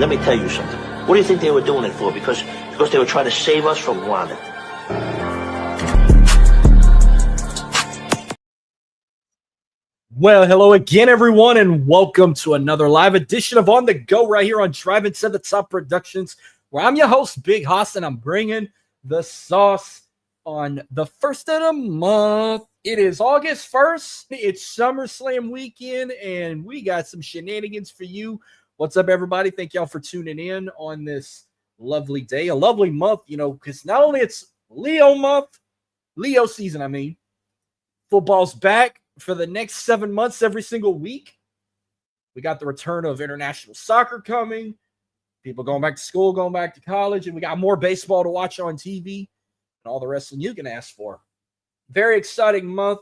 let me tell you something. What do you think they were doing it for? Because they were trying to save us from wanted. Well, hello again, everyone, and welcome to another live edition of On The Go right here on Driving to the Top Productions, where I'm your host, Big Hoss, and I'm bringing the sauce on the first of the month. It is August 1st. It's SummerSlam weekend, and we got some shenanigans for you. What's up, everybody? Thank y'all for tuning in on this lovely day, a lovely month, because not only it's Leo month, Leo season, football's back for the next 7 months every single week. We got the return of international soccer coming, people going back to school, going back to college, and we got more baseball to watch on TV and all the wrestling you can ask for. Very exciting month.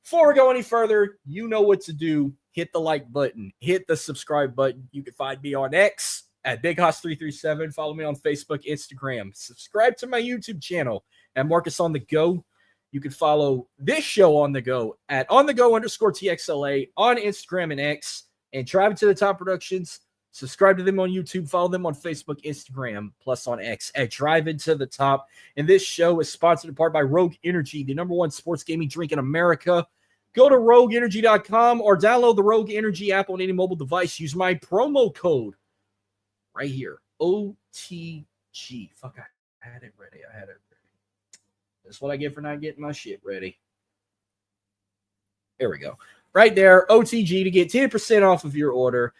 Before we go any further, you know what to do. Hit the like button. Hit the subscribe button. You can find me on X at BigHoss337. Follow me on Facebook, Instagram. Subscribe to my YouTube channel at Marcus on the Go. You can follow this show on the go at onthego_TXLA on Instagram and X, and Driving to the Top Productions. Subscribe to them on YouTube, follow them on Facebook, Instagram, plus on X at Driving to the Top. And this show is sponsored in part by Rogue Energy, the #1 sports gaming drink in America. Go to rogueenergy.com or download the Rogue Energy app on any mobile device. Use my promo code right here, OTG. Fuck, I had it ready. That's what I get for not getting my shit ready. There we go. Right there, OTG, to get 10% off of your order.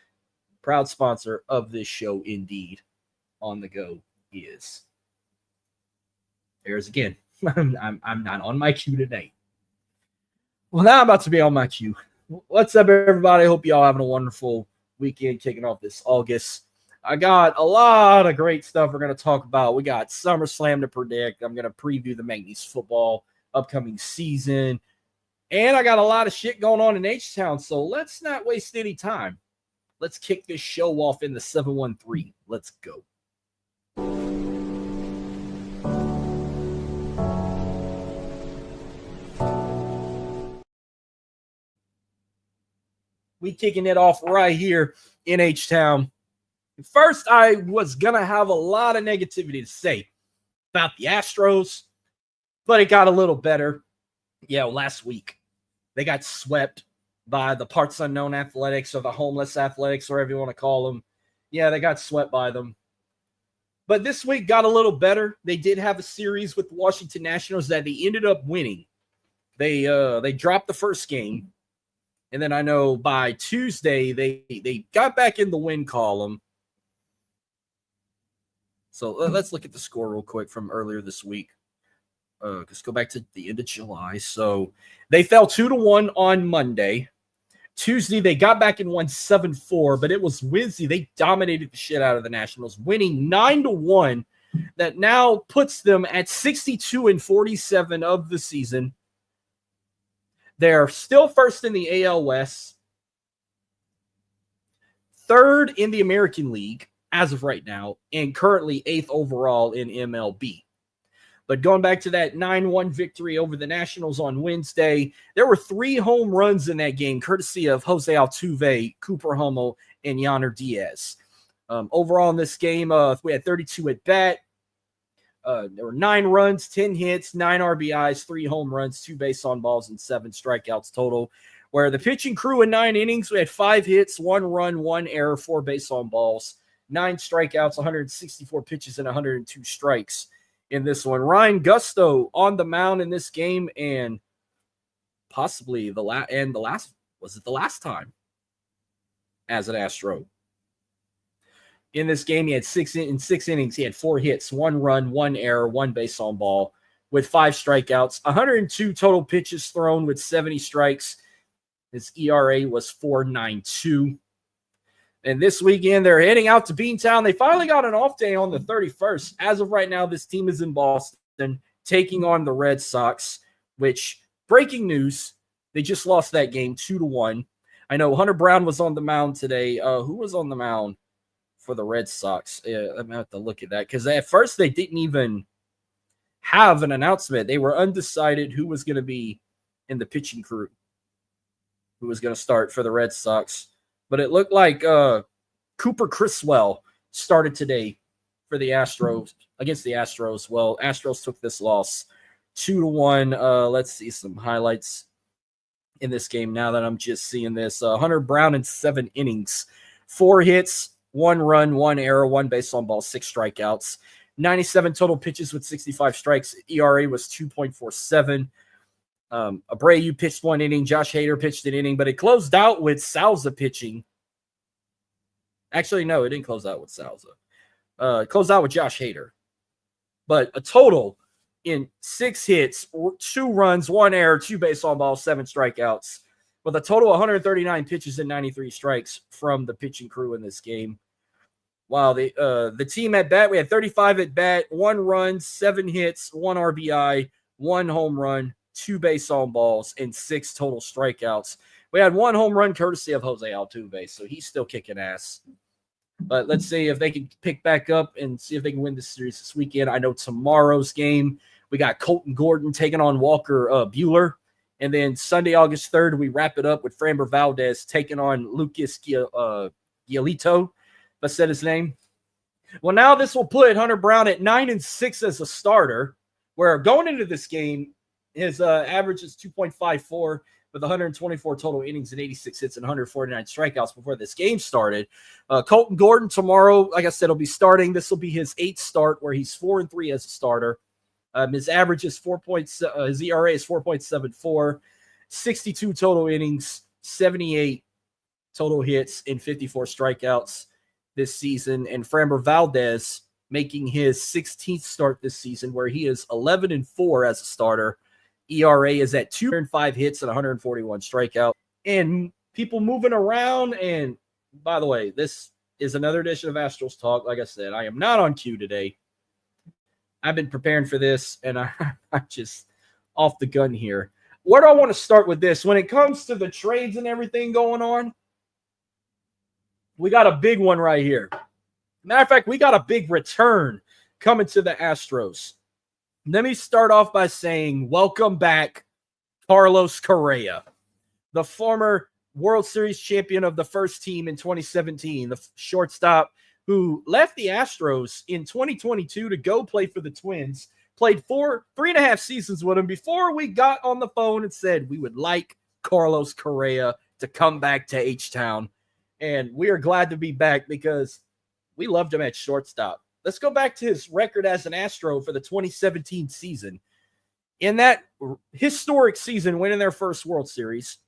Proud sponsor of this show, indeed. On the Go is. There's again. I'm not on my cue today. Well, now I'm about to be on my cue. What's up, everybody? Hope y'all having a wonderful weekend kicking off this August. I got a lot of great stuff we're going to talk about. We got SummerSlam to predict. I'm going to preview the McNeese football upcoming season. And I got a lot of shit going on in H-Town, so let's not waste any time. Let's kick this show off in the 713. Let's go. We kicking it off right here in H-Town. First, I was going to have a lot of negativity to say about the Astros, but it got a little better. Yeah, last week, they got swept by the Parts Unknown Athletics, or the Homeless Athletics, or whatever you want to call them. Yeah, they got swept by them. But this week got a little better. They did have a series with the Washington Nationals that they ended up winning. They dropped the first game, and then I know by Tuesday, they got back in the win column. So let's look at the score real quick from earlier this week. Let's go back to the end of July. So they fell 2-1 on Monday. Tuesday, they got back and won 7-4, but it was Wednesday. They dominated the shit out of the Nationals, winning 9-1. That now puts them at 62-47 of the season. They're still first in the AL West, third in the American League as of right now, and currently 8th overall in MLB. But going back to that 9-1 victory over the Nationals on Wednesday, there were 3 home runs in that game, courtesy of Jose Altuve, Cooper Hummel, and Yainer Diaz. Overall in this game, we had 32 at bat. There were 9 runs, 10 hits, 9 RBIs, 3 home runs, 2 base on balls, and 7 strikeouts total. Where the pitching crew in 9 innings, we had 5 hits, 1 run, 1 error, 4 base on balls, 9 strikeouts, 164 pitches, and 102 strikes in this one. Ryan Gusto on the mound in this game, and possibly the last time as an Astro. In this game, he had 6 innings. He had 4 hits, 1 run, 1 error, 1 base on ball, with 5 strikeouts, 102 total pitches thrown with 70 strikes. His ERA was 4.92. And this weekend, they're heading out to Beantown. They finally got an off day on the 31st. As of right now, this team is in Boston, taking on the Red Sox, which, breaking news, they just lost that game 2-1. I know Hunter Brown was on the mound today. Who was on the mound for the Red Sox? I'm going to have to look at that, because at first they didn't even have an announcement. They were undecided who was going to be in the pitching crew, who was going to start for the Red Sox. But it looked like Cooper Criswell started today for the Astros against the Astros. Well, Astros took this loss 2-1. Let's see some highlights in this game now that I'm just seeing this. Hunter Brown in 7 innings, 4 hits, 1 run, 1 error, 1 base on ball, 6 strikeouts, 97 total pitches with 65 strikes. ERA was 2.47. Abreu pitched 1 inning. Josh Hader pitched an inning, but it closed out with Salza pitching. Actually, no, it didn't close out with Salza. It closed out with Josh Hader. But a total in 6 hits, 2 runs, 1 error, 2 base on balls, 7 strikeouts, with a total of 139 pitches and 93 strikes from the pitching crew in this game. Wow, the team at bat, we had 35 at bat, 1 run, 7 hits, 1 RBI, 1 home run, 2 base on balls, and 6 total strikeouts. We had 1 home run courtesy of Jose Altuve, so he's still kicking ass. But let's see if they can pick back up and see if they can win this series this weekend. I know tomorrow's game, we got Colton Gordon taking on Walker Buehler. And then Sunday, August 3rd, we wrap it up with Framber Valdez taking on Lucas Giolito. If I said his name. Well, now this will put Hunter Brown at 9-6 as a starter, where going into this game, his average is 2.54 with 124 total innings and 86 hits and 149 strikeouts before this game started. Colton Gordon tomorrow, like I said, will be starting. This will be his 8th start, where he's 4-3 as a starter. His average is his ERA is 4.74, 62 total innings, 78 total hits, and 54 strikeouts this season. And Framber Valdez making his 16th start this season, where he is 11-4 as a starter. ERA is at 205 hits and 141 strikeouts. And people moving around. And by the way, this is another edition of Astros Talk. Like I said, I am not on cue today. I've been preparing for this, and I'm just off the gun here. Where do I want to start with this? When it comes to the trades and everything going on, we got a big one right here. Matter of fact, we got a big return coming to the Astros. Let me start off by saying, welcome back, Carlos Correa, the former World Series champion of the first team in 2017, the shortstop who left the Astros in 2022 to go play for the Twins, played 3.5 seasons with him before we got on the phone and said we would like Carlos Correa to come back to H-Town. And we are glad to be back because we loved him at shortstop. Let's go back to his record as an Astro for the 2017 season. In that historic season, winning their first World Series,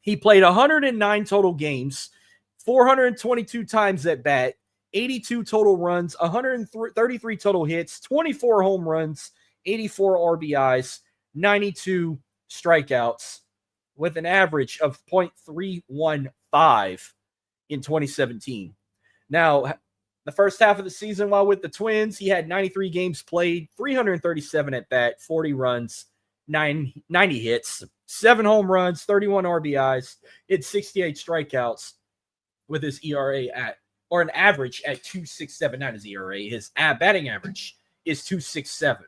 he played 109 total games, 422 times at bat, 82 total runs, 133 total hits, 24 home runs, 84 RBIs, 92 strikeouts, with an average of .315 in 2017. Now, the first half of the season while with the Twins, he had 93 games played, 337 at bat, 40 runs, 90 hits, 7 home runs, 31 RBIs, hit 68 strikeouts with his ERA or an average at 2.67, not his ERA. His batting average is 2.67.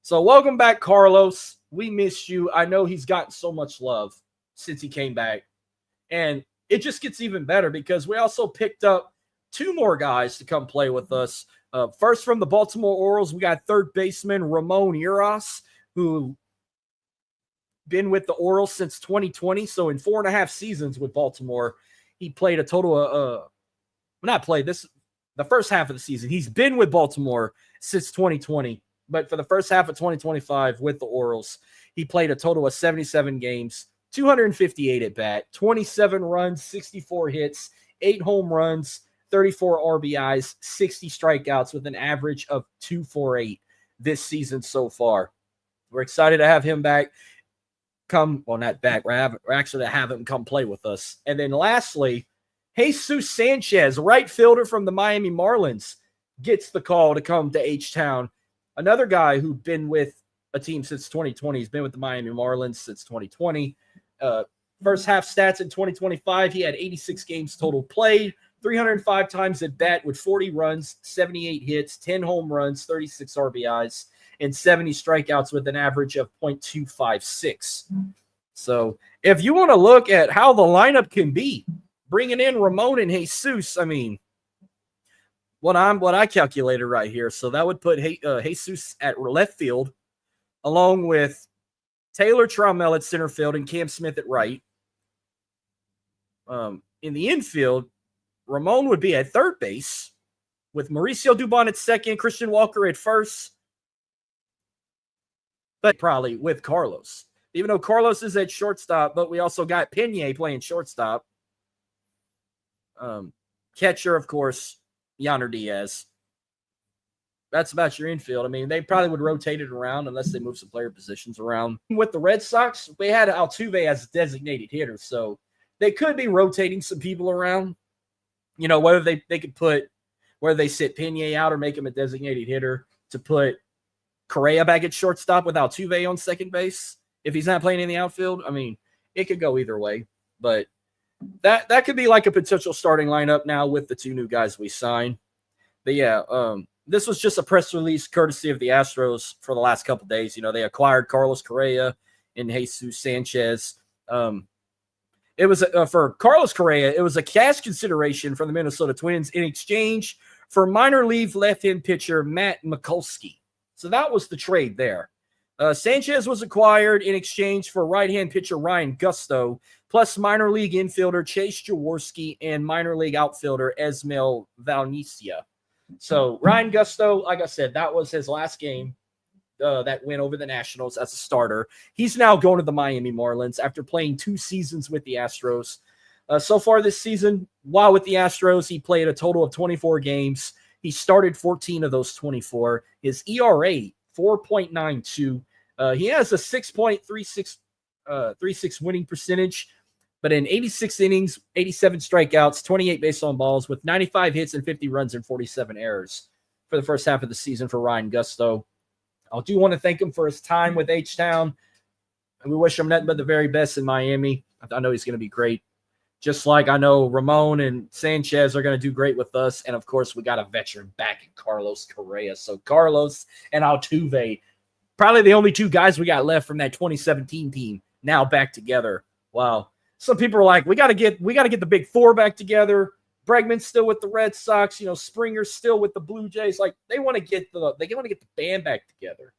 So welcome back, Carlos. We missed you. I know he's gotten so much love since he came back. And it just gets even better because we also picked up 2 more guys to come play with us. First, from the Baltimore Orioles, we got third baseman Ramon Urias, who been with the Orioles since 2020. So in 4.5 seasons with Baltimore, he played a total of the first half of the season. He's been with Baltimore since 2020, but for the first half of 2025 with the Orioles, he played a total of 77 games, 258 at bat, 27 runs, 64 hits, 8 home runs, 34 RBIs, 60 strikeouts with an average of 2.48 this season so far. We're excited to have him back. Not back. We're actually to have him come play with us. And then lastly, Jesus Sanchez, right fielder from the Miami Marlins, gets the call to come to H-Town. Another guy who's been with a team since 2020. He's been with the Miami Marlins since 2020. First half stats in 2025, he had 86 games total played, 305 times at bat with 40 runs, 78 hits, 10 home runs, 36 RBIs, and 70 strikeouts with an average of .256. So if you want to look at how the lineup can be, bringing in Ramon and Jesus, I mean, what I calculated right here. So that would put Jesus at left field, along with Taylor Trammell at center field and Cam Smith at right. In the infield, Ramon would be at third base, with Mauricio Dubon at second, Christian Walker at first, but probably with Carlos. Even though Carlos is at shortstop, but we also got Pena playing shortstop. Catcher, of course, Yonder Diaz. That's about your infield. I mean, they probably would rotate it around unless they move some player positions around. With the Red Sox, we had Altuve as a designated hitter, so they could be rotating some people around. You know, whether they could put where they sit Pena out or make him a designated hitter to put Correa back at shortstop with Altuve on second base if he's not playing in the outfield. I mean, it could go either way, but that could be like a potential starting lineup now with the two new guys we signed. But yeah, this was just a press release courtesy of the Astros for the last couple of days. You know, they acquired Carlos Correa and Jesus Sanchez. It was for Carlos Correa, it was a cash consideration from the Minnesota Twins in exchange for minor league left-hand pitcher Matt Mikulski. So that was the trade there. Sanchez was acquired in exchange for right-hand pitcher Ryan Gusto, plus minor league infielder Chase Jaworski and minor league outfielder Esmael Valnicia. So Ryan Gusto, like I said, that was his last game that went over the Nationals as a starter. He's now going to the Miami Marlins after playing 2 seasons with the Astros. So far this season, while with the Astros, he played a total of 24 games. He started 14 of those 24. His ERA, 4.92. He has a 6.36 winning percentage, but in 86 innings, 87 strikeouts, 28 base on balls with 95 hits and 50 runs and 47 errors for the first half of the season for Ryan Gusto. I do want to thank him for his time with H-Town. And we wish him nothing but the very best in Miami. I know he's going to be great. Just like I know Ramon and Sanchez are going to do great with us. And, of course, we got a veteran back in Carlos Correa. So Carlos and Altuve, probably the only 2 guys we got left from that 2017 team, now back together. Wow. Some people are like, we got to get the big 4 back together. Bregman's still with the Red Sox, Springer's still with the Blue Jays. Like they want to get the band back together.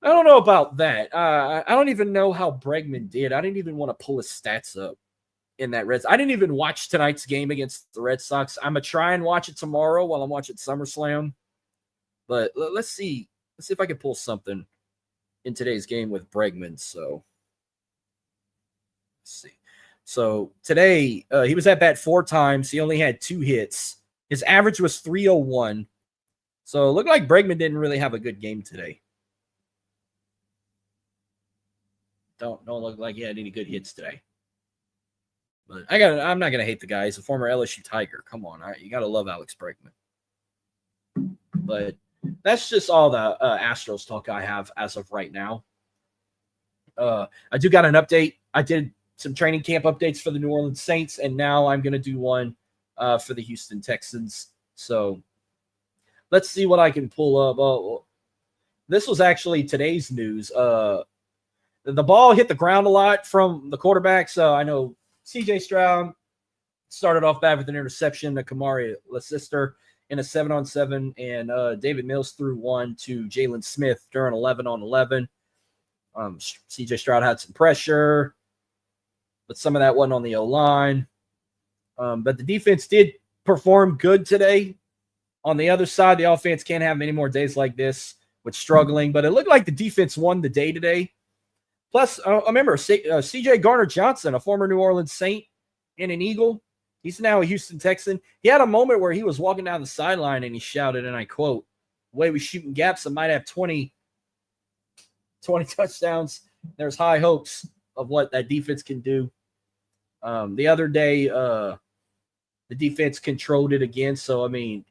I don't know about that. I don't even know how Bregman did. I didn't even want to pull his stats up in that Reds. I didn't even watch tonight's game against the Red Sox. I'm gonna try and watch it tomorrow while I'm watching SummerSlam. But let's see if I can pull something in today's game with Bregman. So let's see. So today, he was at bat 4 times. He only had 2 hits. His average was 301. So it looked like Bregman didn't really have a good game today. Don't look like he had any good hits today. But I'm not gonna hate the guy. He's a former LSU Tiger. Come on, all right, you gotta love Alex Bregman. But that's just all the Astros talk I have as of right now. I do got an update. I did some training camp updates for the New Orleans Saints, and now I'm going to do one for the Houston Texans. So let's see what I can pull up. This was actually today's news. The ball hit the ground a lot from the quarterback. So I know C.J. Stroud started off bad with an interception to Kamari Lecister in a 7-on-7, and David Mills threw one to Jalen Smith during 11-on-11. C.J. Stroud had some pressure, but some of that wasn't on the O-line. But the defense did perform good today. On the other side, the offense can't have many more days like this with struggling, but it looked like the defense won the day today. Plus, I remember C.J. Garner-Johnson, a former New Orleans Saint and an Eagle. He's now a Houston Texan. He had a moment where he was walking down the sideline and he shouted, and I quote, "The way we shooting gaps, I might have 20 touchdowns." There's high hopes of what that defense can do. The other day, the defense controlled it again. So, I mean,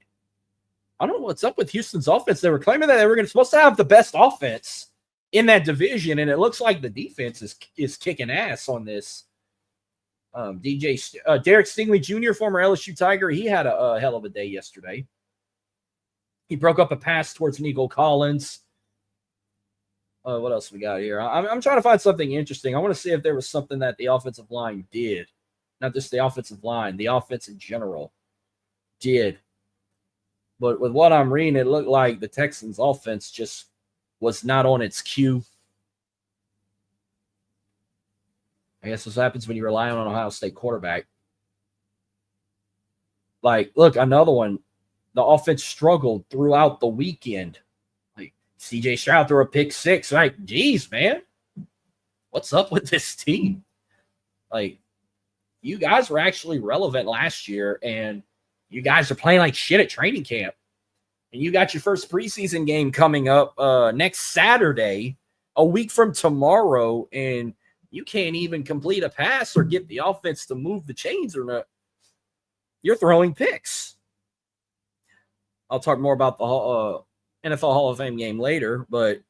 I don't know what's up with Houston's offense. They were claiming that they were supposed to have the best offense in that division, and it looks like the defense is kicking ass on this. Derek Stingley Jr., former LSU Tiger, he had a hell of a day yesterday. He broke up a pass towards Nico Collins. What else we got here? I'm trying to find something interesting. I want to see if there was something that the offensive line did. Not just the offensive line, the offense in general did. But with what I'm reading, it looked like the Texans offense just was not on its cue. I guess this happens when you rely on an Ohio State quarterback. Like, look, another one. The offense struggled throughout the weekend. Like, CJ Stroud threw a pick six. Like, geez, man. What's up with this team? Like, you guys were actually relevant last year, and you guys are playing like shit at training camp. And you got your first preseason game coming up next Saturday, a week from tomorrow, and you can't even complete a pass or get the offense to move the chains or not. You're throwing picks. I'll talk more about the NFL Hall of Fame game later, but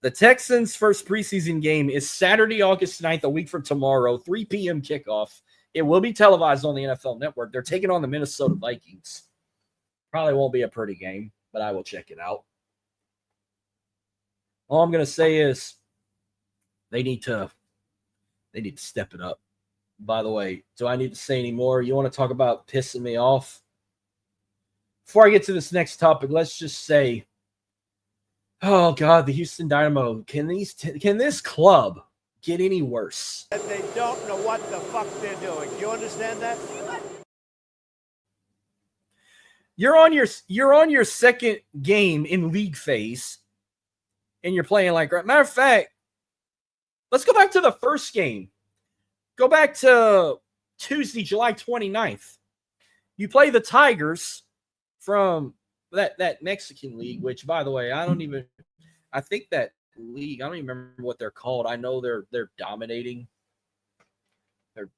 the Texans' first preseason game is Saturday, August 9th, a week from tomorrow, 3 p.m. kickoff. It will be televised on the NFL Network. They're taking on the Minnesota Vikings. Probably won't be a pretty game, but I will check it out. All I'm going to say is they need to step it up. By the way, do I need to say any more? You want to talk about pissing me off? Before I get to this next topic, let's just say, oh God, the Houston Dynamo. Can this club get any worse? They don't know what the fuck they're doing. Do you understand that? You're on your second game in league phase, and you're playing like, matter of fact, let's go back to the first game. Go back to Tuesday, July 29th. You play the Tigers from that Mexican league, which, by the way, I think that league, I don't even remember what they're called. I know they're dominating.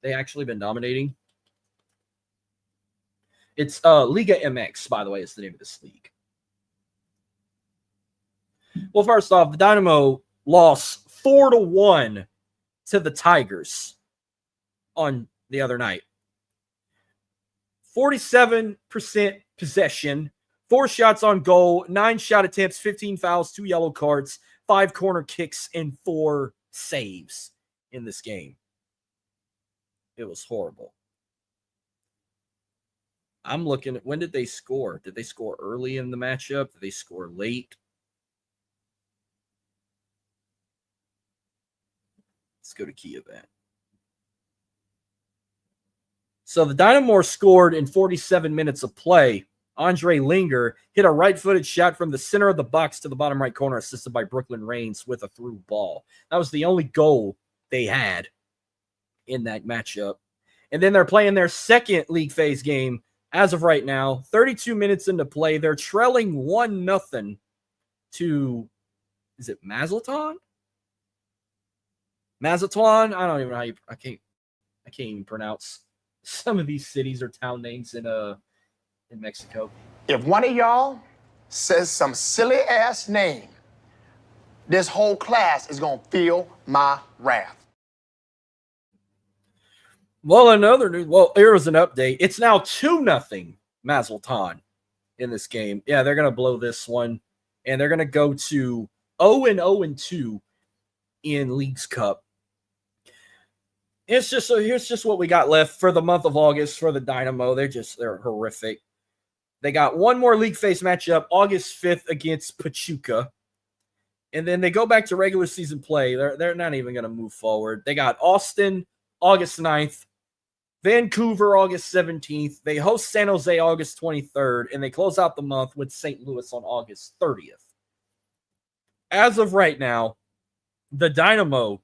They actually been dominating. It's Liga MX, by the way, is the name of this league. Well, first off, the Dynamo lost 4-1 to the Tigers on the other night. 47% possession, 4 shots on goal, 9 shot attempts, 15 fouls, 2 yellow cards, 5 corner kicks, and 4 saves in this game. It was horrible. I'm looking at, when did they score? Did they score early in the matchup? Did they score late? Let's go to key event. So the Dynamo scored in 47 minutes of play. Andre Linger hit a right-footed shot from the center of the box to the bottom right corner, assisted by Brooklyn Reigns with a through ball. That was the only goal they had in that matchup. And then they're playing their second league phase game as of right now. 32 minutes into play. They're trailing 1-0 to, is it Mazatlan? Mazatlan? I don't even know how you, I can't even pronounce some of these cities or town names in Mexico. If one of y'all says some silly ass name, this whole class is gonna feel my wrath. Well, here was an update. It's now 2-0 Mazatlan in this game. Yeah, they're gonna blow this one, and they're gonna go to 0-2 in Leagues Cup. Here's just what we got left for the month of August for the Dynamo. They're horrific. They got one more league phase matchup, August 5th against Pachuca. And then they go back to regular season play. They're not even going to move forward. They got Austin, August 9th. Vancouver, August 17th. They host San Jose, August 23rd. And they close out the month with St. Louis on August 30th. As of right now, the Dynamo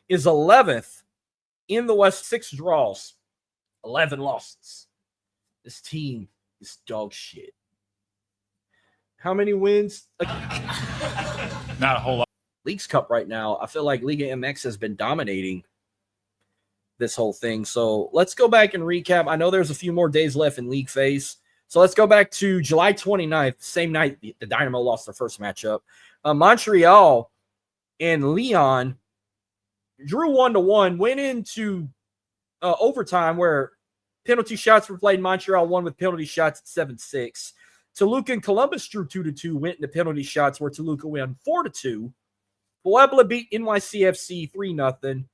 is 11th in the West, 6 draws, 11 losses. This team is dog shit. How many wins? Not a whole lot. Leagues Cup right now, I feel like Liga MX has been dominating this whole thing. So let's go back and recap. I know there's a few more days left in league phase. So let's go back to July 29th, same night the Dynamo lost their first matchup. Montreal and Leon drew 1-1, went into overtime where penalty shots were played. Montreal won with penalty shots at 7-6. Toluca and Columbus drew 2-2, went into penalty shots where Toluca won 4-2. Puebla beat NYCFC 3-0.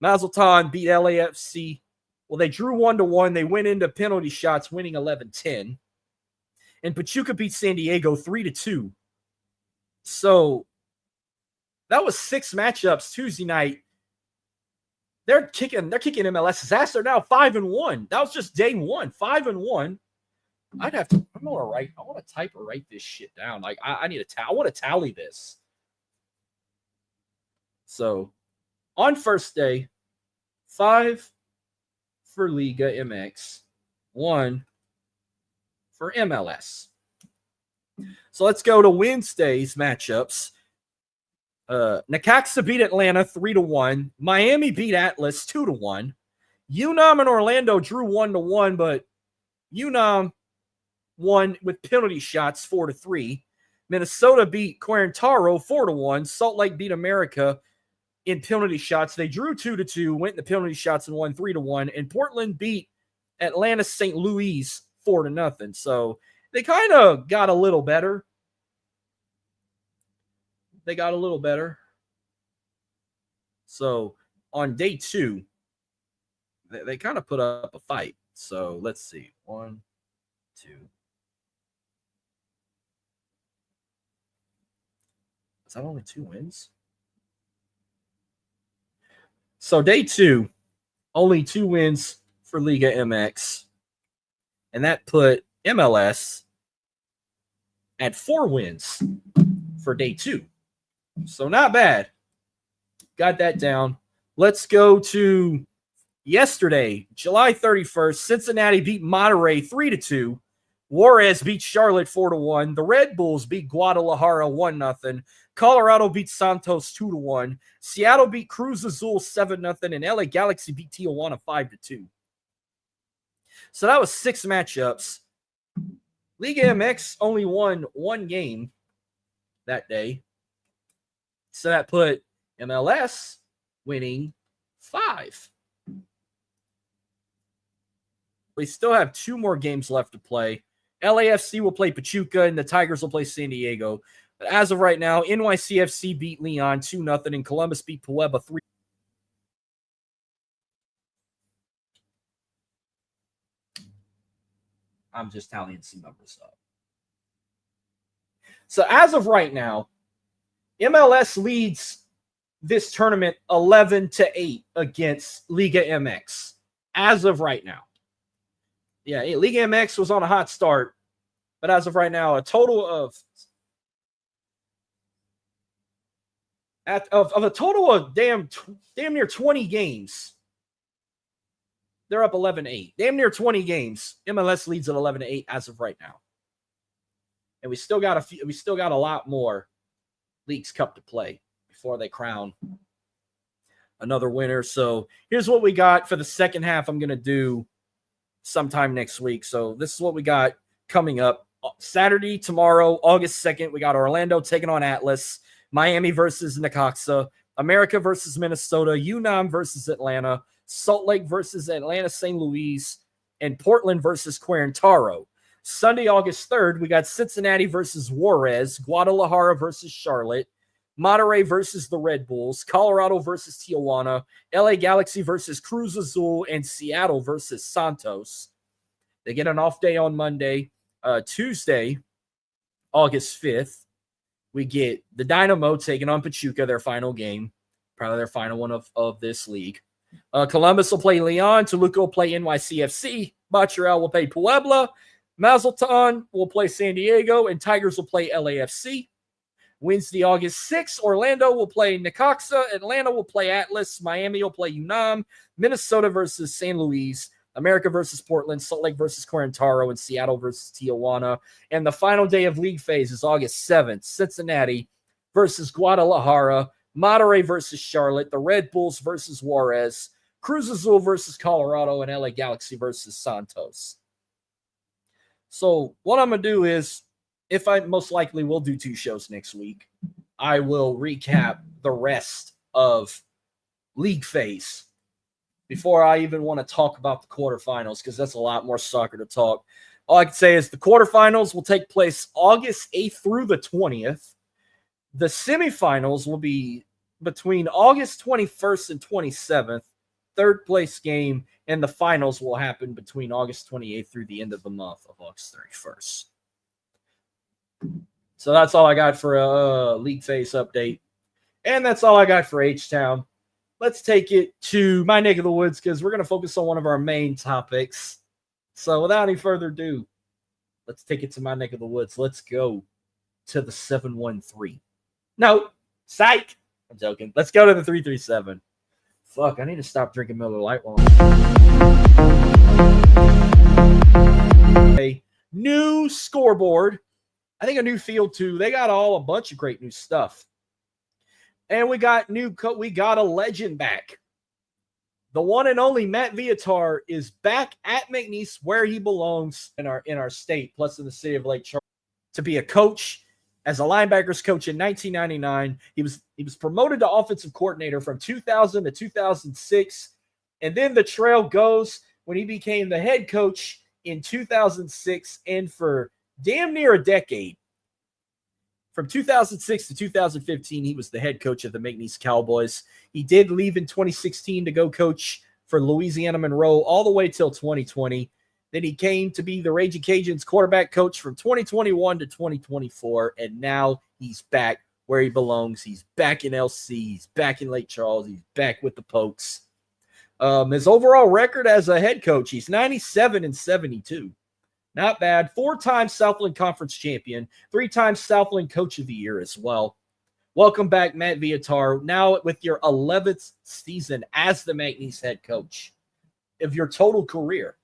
Mazatlan beat LAFC. Well, they drew 1-1. They went into penalty shots, winning 11-10. and Pachuca beat San Diego 3-2. So that was 6 matchups Tuesday night. They're kicking MLS's ass. They're now 5-1. That was just day 1, 5-1. I want to type or write this shit down. Like I want to tally this. So on first day, 5 for Liga MX, 1 for MLS. So let's go to Wednesday's matchups. Necaxa beat Atlanta 3-1. Miami beat Atlas 2-1. UNAM and Orlando drew 1-1, but UNAM won with penalty shots 4-3. Minnesota beat Querétaro 4-1. Salt Lake beat America in penalty shots. They drew 2-2, went in the penalty shots and won 3-1. And Portland beat Atlanta St. Louis 4-0. So they kind of got a little better. So on day 2, they kind of put up a fight. So let's see. 1, 2. Is that only 2 wins? So day 2, only 2 wins for Liga MX. And that put MLS at 4 wins for day 2. So not bad. Got that down. Let's go to yesterday, July 31st. Cincinnati beat Monterrey 3-2. Juarez beat Charlotte 4-1. The Red Bulls beat Guadalajara 1-0. Colorado beat Santos 2-1. Seattle beat Cruz Azul 7-0. And LA Galaxy beat Tijuana 5-2. So that was 6 matchups. Liga MX only won 1 game that day. So that put MLS winning 5. We still have 2 more games left to play. LAFC will play Pachuca and the Tigers will play San Diego. But as of right now, NYCFC beat Leon 2-0 and Columbus beat Puebla 3. I'm just tallying some numbers up. So as of right now, MLS leads this tournament 11-8 against Liga MX. As of right now. Yeah, Liga MX was on a hot start, but as of right now, a total of a total of damn near 20 games. They're up 11-8. Damn near 20 games. MLS leads at 11-8 as of right now. And we still got a lot more Leagues Cup to play before they crown another winner. So here's what we got for the second half. I'm going to do sometime next week. So this is what we got coming up. Saturday, tomorrow, August 2nd, we got Orlando taking on Atlas, Miami versus Necaxa, America versus Minnesota, UNAM versus Atlanta, Salt Lake versus Atlanta St. Louis, and Portland versus Querétaro. Sunday, August 3rd, we got Cincinnati versus Juarez, Guadalajara versus Charlotte, Monterrey versus the Red Bulls, Colorado versus Tijuana, LA Galaxy versus Cruz Azul, and Seattle versus Santos. They get an off day on Monday. Tuesday, August 5th, we get the Dynamo taking on Pachuca, their final game, probably their final one of this league. Columbus will play Leon, Toluca will play NYCFC, Montreal will play Puebla, Mazatlan will play San Diego, and Tigers will play LAFC. Wednesday, August 6th, Orlando will play Necaxa, Atlanta will play Atlas, Miami will play UNAM, Minnesota versus San Luis, America versus Portland, Salt Lake versus Querétaro, and Seattle versus Tijuana. And the final day of league phase is August 7th, Cincinnati versus Guadalajara, Monterrey versus Charlotte, the Red Bulls versus Juarez, Cruz Azul versus Colorado, and LA Galaxy versus Santos. So what I'm going to do is, if I most likely will do 2 shows next week, I will recap the rest of league phase before I even want to talk about the quarterfinals, because that's a lot more soccer to talk. All I can say is the quarterfinals will take place August 8th through the 20th. The semifinals will be between August 21st and 27th, third place game, and the finals will happen between August 28th through the end of the month of August 31st. So that's all I got for a league phase update. And that's all I got for H-Town. Let's take it to my neck of the woods because we're going to focus on one of our main topics. So without any further ado, let's take it to my neck of the woods. Let's go to the 713. No, psych. I'm joking. Let's go to the 337. Fuck, I need to stop drinking Miller Lite while a new scoreboard. I think a new field too. They got a bunch of great new stuff. And we got we got a legend back. The one and only Matt Viatar is back at McNeese where he belongs in our state, plus in the city of Lake Charles, to be a coach. As a linebackers coach in 1999, he was promoted to offensive coordinator from 2000 to 2006, and then the trail goes when he became the head coach in 2006, and for damn near a decade, from 2006 to 2015, he was the head coach of the McNeese Cowboys. He did leave in 2016 to go coach for Louisiana Monroe all the way till 2020. Then he came to be the Raging Cajuns quarterback coach from 2021 to 2024, and now he's back where he belongs. He's back in LC. He's back in Lake Charles. He's back with the Pokes. His overall record as a head coach, he's 97-72. Not bad. 4-time Southland Conference champion, 3-time Southland Coach of the Year as well. Welcome back, Matt Viatar, now with your 11th season as the McNeese head coach of your total career.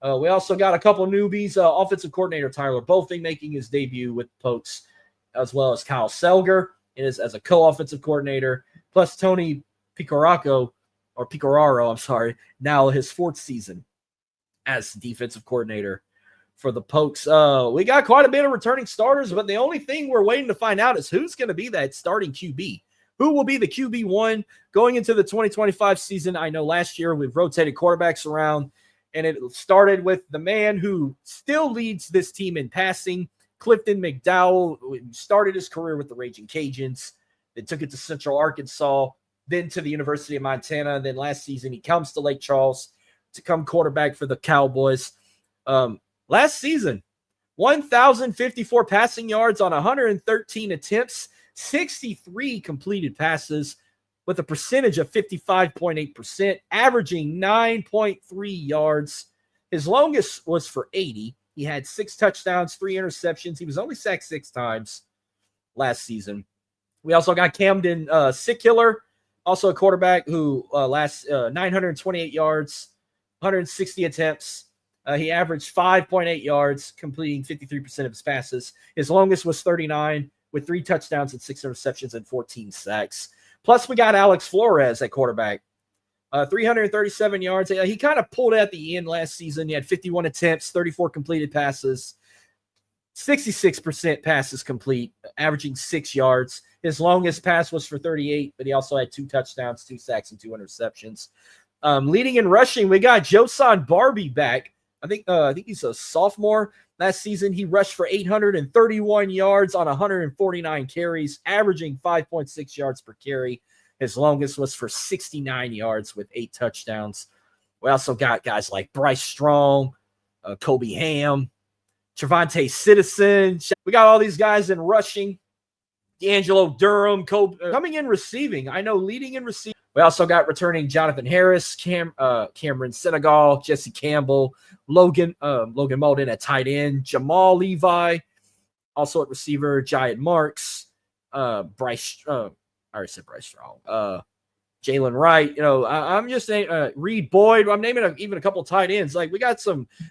We also got a couple of newbies. Offensive coordinator Tyler Bothing making his debut with Pokes, as well as Kyle Selger as a co-offensive coordinator, plus Tony Picararo, now his 4th season as defensive coordinator for the Pokes. We got quite a bit of returning starters, but the only thing we're waiting to find out is who's going to be that starting QB. Who will be the QB1 going into the 2025 season? I know last year we've rotated quarterbacks around, and it started with the man who still leads this team in passing, Clifton McDowell, who started his career with the Raging Cajuns, then took it to Central Arkansas, then to the University of Montana, and then last season he comes to Lake Charles to come quarterback for the Cowboys. Last season, 1,054 passing yards on 113 attempts, 63 completed passes, with a percentage of 55.8%, averaging 9.3 yards. His longest was for 80. He had 6 touchdowns, 3 interceptions. He was only sacked 6 times last season. We also got Camden Sickkiller, also a quarterback who 928 yards, 160 attempts. He averaged 5.8 yards, completing 53% of his passes. His longest was 39, with 3 touchdowns and 6 interceptions and 14 sacks. Plus, we got Alex Flores at quarterback, 337 yards. He kind of pulled at the end last season. He had 51 attempts, 34 completed passes, 66% passes complete, averaging 6 yards. His longest pass was for 38, but he also had 2 touchdowns, 2 sacks, and 2 interceptions. Leading in rushing, we got Josan Barbie back. I think he's a sophomore. Last season, he rushed for 831 yards on 149 carries, averaging 5.6 yards per carry. His longest was for 69 yards with 8 touchdowns. We also got guys like Bryce Strong, Kobe Ham, Trevante Citizen. We got all these guys in rushing. D'Angelo Durham, coming in receiving. I know leading in receiving. We also got returning Jonathan Harris, Cameron Senegal, Jesse Campbell, Logan Malden at tight end, Jamal Levi, also at receiver, Giant Marks, I already said Bryce Strong, Jalen Wright. I'm just saying Reed Boyd. I'm naming even a couple tight ends. Like, we got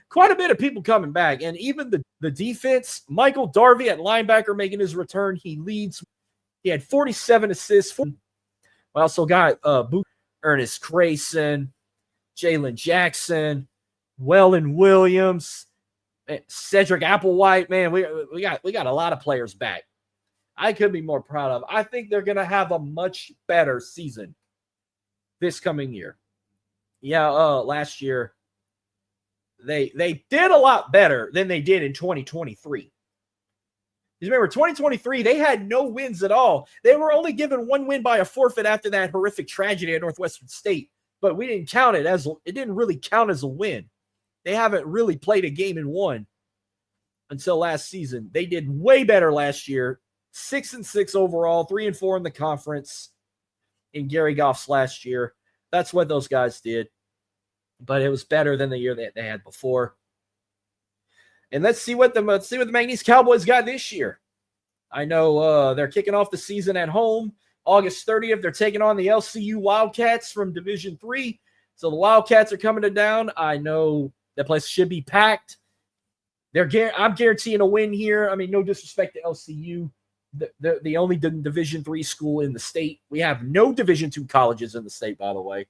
quite a bit of people coming back, and even the defense. Michael Darby at linebacker making his return. He leads. He had 47 assists. We also got Ernest Grayson, Jalen Jackson, Wellen Williams, Cedric Applewhite. Man, we got a lot of players back. I could be more proud of. I think they're going to have a much better season this coming year. Yeah, last year they did a lot better than they did in 2023. Because remember, 2023, they had no wins at all. They were only given 1 win by a forfeit after that horrific tragedy at Northwestern State. But we didn't count it didn't really count as a win. They haven't really played a game and won. until last season. They did way better last year. 6-6 overall, 3-4 in the conference in Gary Goff's last year. That's what those guys did. But it was better than the year that they had before. And let's see what the McNeese Cowboys got this year. I know they're kicking off the season at home. August 30th, they're taking on the LCU Wildcats from Division III. So the Wildcats are coming to town. I know that place should be packed. I'm guaranteeing a win here. I mean, no disrespect to LCU. The only Division III school in the state. We have no Division II colleges in the state, by the way.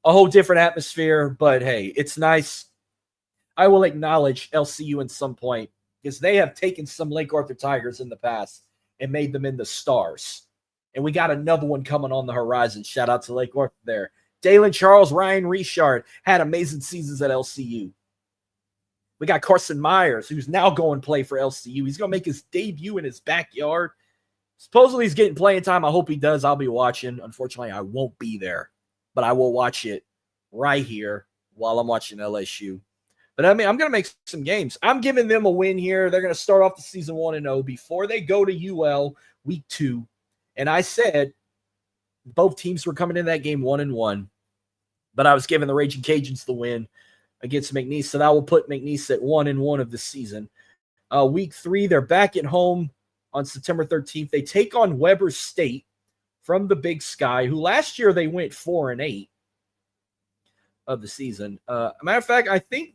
A whole different atmosphere, but hey, it's nice. I will acknowledge LCU at some point because they have taken some Lake Arthur Tigers in the past and made them into stars. And we got another one coming on the horizon. Shout out to Lake Arthur there. Dalen Charles, Ryan Richard had amazing seasons at LCU. We got Carson Myers, who's now going to play for LCU. He's going to make his debut in his backyard. Supposedly he's getting playing time. I hope he does. I'll be watching. Unfortunately, I won't be there. But I will watch it right here while I'm watching LSU. But I mean, I'm going to make some games. I'm giving them a win here. They're going to start off the season 1-0 before they go to UL week 2. And I said both teams were coming in that game 1-1. But I was giving the Raging Cajuns the win against McNeese. So that will put McNeese at 1-1 of the season. Week 3, they're back at home on September 13th. They take on Weber State from the Big Sky, who last year they went 4-8 of the season. Matter of fact, I think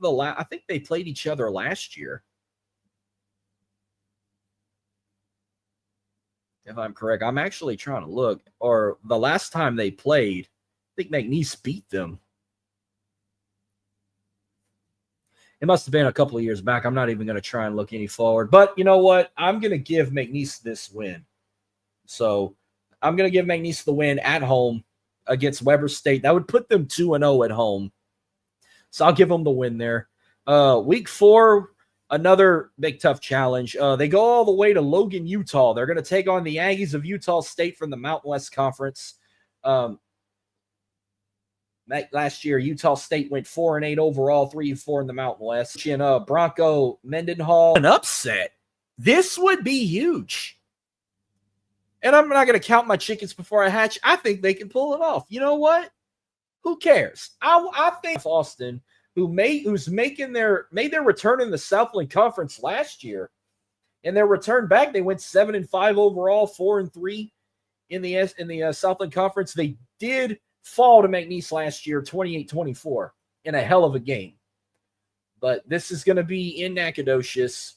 they played each other last year. If I'm correct, I'm actually trying to look. Or the last time they played, I think McNeese beat them. It must have been a couple of years back. I'm not even going to try and look any forward. But you know what? I'm going to give McNeese this win. So I'm going to give McNeese the win at home against Weber State. That would put them 2-0 at home. So I'll give them the win there. Week 4, another big tough challenge. They go all the way to Logan, Utah. They're going to take on the Aggies of Utah State from the Mountain West Conference. Last year, Utah State went 4-8 overall, 3-4 in the Mountain West. And Bronco Mendenhall, an upset. This would be huge. And I'm not going to count my chickens before I hatch. I think they can pull it off. You know what? Who cares? I think Austin, who's made their return in the Southland Conference last year, and their return back, they went 7-5 overall, 4-3 in the Southland Conference. They did fall to McNeese last year, 28-24, in a hell of a game. But this is going to be in Nacogdoches.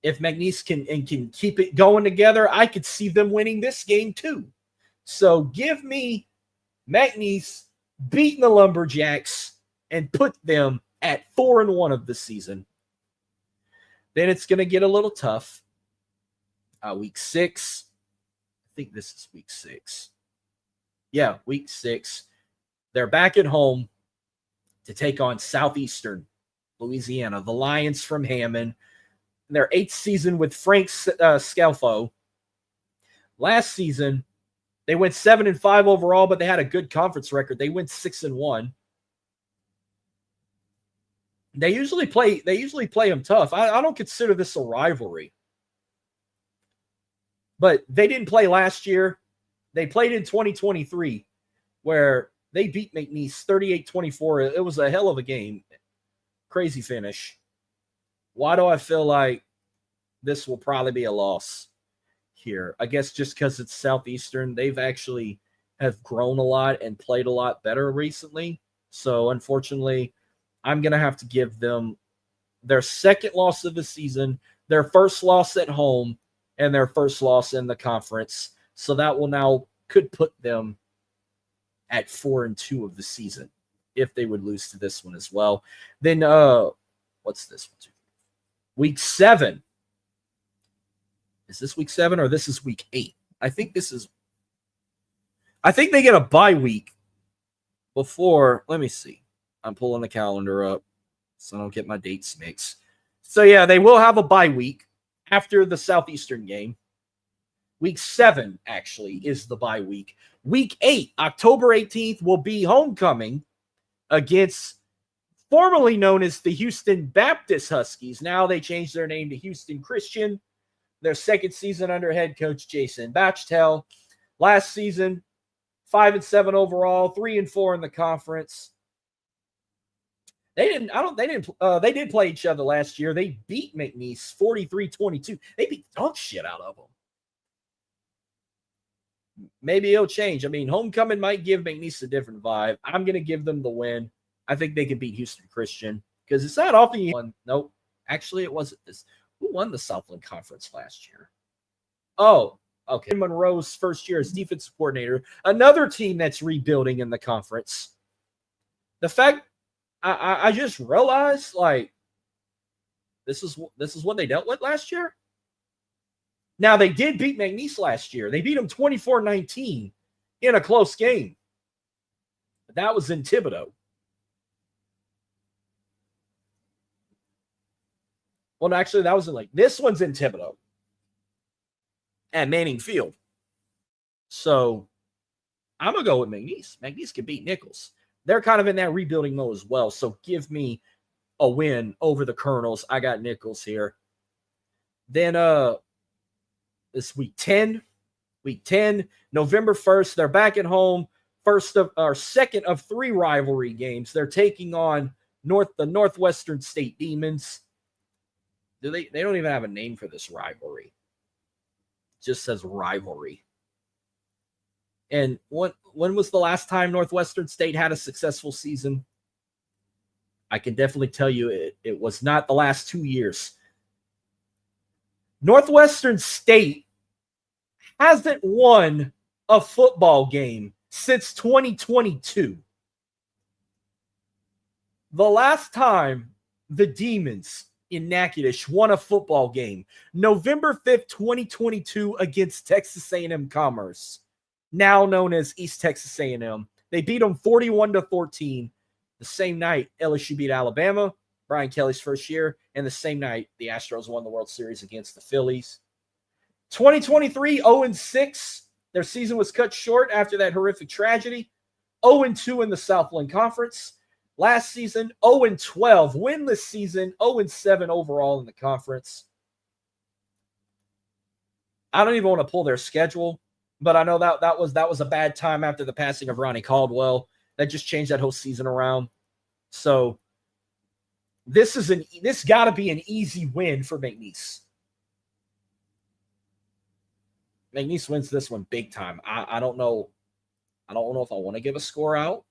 If McNeese can keep it going together, I could see them winning this game too. So give me McNeese beating the Lumberjacks and put them at 4-1 of the season. Then it's going to get a little tough. Week 6. I think this is week 6. Yeah, week 6. They're back at home to take on Southeastern Louisiana, the Lions from Hammond. Their 8th season with Frank Scalfo. Last season, they went 7-5 overall, but they had a good conference record. They went 6-1. They usually play them tough. I don't consider this a rivalry. But they didn't play last year. They played in 2023, where they beat McNeese 38-24. It was a hell of a game. Crazy finish. Why do I feel like this will probably be a loss here? I guess just because it's Southeastern. They've actually have grown a lot and played a lot better recently. So, unfortunately, I'm going to have to give them their second loss of the season, their first loss at home, and their first loss in the conference. So that will now could put them at 4-2 of the season if they would lose to this one as well. Then, what's this one? Week 7. Is this week 7 or this is week 8? I think they get a bye week before. Let me see. I'm pulling the calendar up so I don't get my dates mixed. So, yeah, they will have a bye week after the Southeastern game. Week 7, actually, is the bye week. Week 8, October 18th, will be homecoming against formerly known as the Houston Baptist Huskies. Now they changed their name to Houston Christian. Their second season under head coach Jason Bachtel. Last season, 5-7 overall, 3-4 in the conference. They did play each other last year. They beat McNeese 43-22. They beat the dog shit out of them. Maybe it'll change. I mean, homecoming might give McNeese a different vibe. I'm going to give them the win. I think they can beat Houston Christian because it's not often you won. Nope. Actually, it wasn't this. Who won the Southland Conference last year? Oh, okay. Monroe's first year as defensive coordinator. Another team that's rebuilding in the conference. The fact I just realized, like, this is what they dealt with last year. Now, they did beat McNeese last year. They beat them 24-19 in a close game. But that was in Thibodaux. Well, actually, that was in this one's in Thibodaux at Manning Field. So I'm going to go with McNeese. McNeese can beat Nichols. They're kind of in that rebuilding mode as well. So give me a win over the Colonels. I got Nichols here. Then this week 10, November 1st, they're back at home. Second of 3 rivalry games. They're taking on the Northwestern State Demons. They don't even have a name for this rivalry. It just says rivalry. And when was the last time Northwestern State had a successful season? I can definitely tell you it was not the last 2 years. Northwestern State hasn't won a football game since 2022. The last time the Demons in Natchitoches won a football game, November 5th, 2022 against Texas A&M Commerce, now known as East Texas A&M. They beat them 41-14. The same night, LSU beat Alabama, Brian Kelly's first year, and the same night, the Astros won the World Series against the Phillies. 2023, 0-6. Their season was cut short after that horrific tragedy. 0-2 in the Southland Conference. Last season, 0-12. Winless season, 0-7 overall in the conference. I don't even want to pull their schedule, but I know that was a bad time after the passing of Ronnie Caldwell. That just changed that whole season around. So this got to be an easy win for McNeese. McNeese wins this one big time. I don't know. I don't know if I want to give a score out.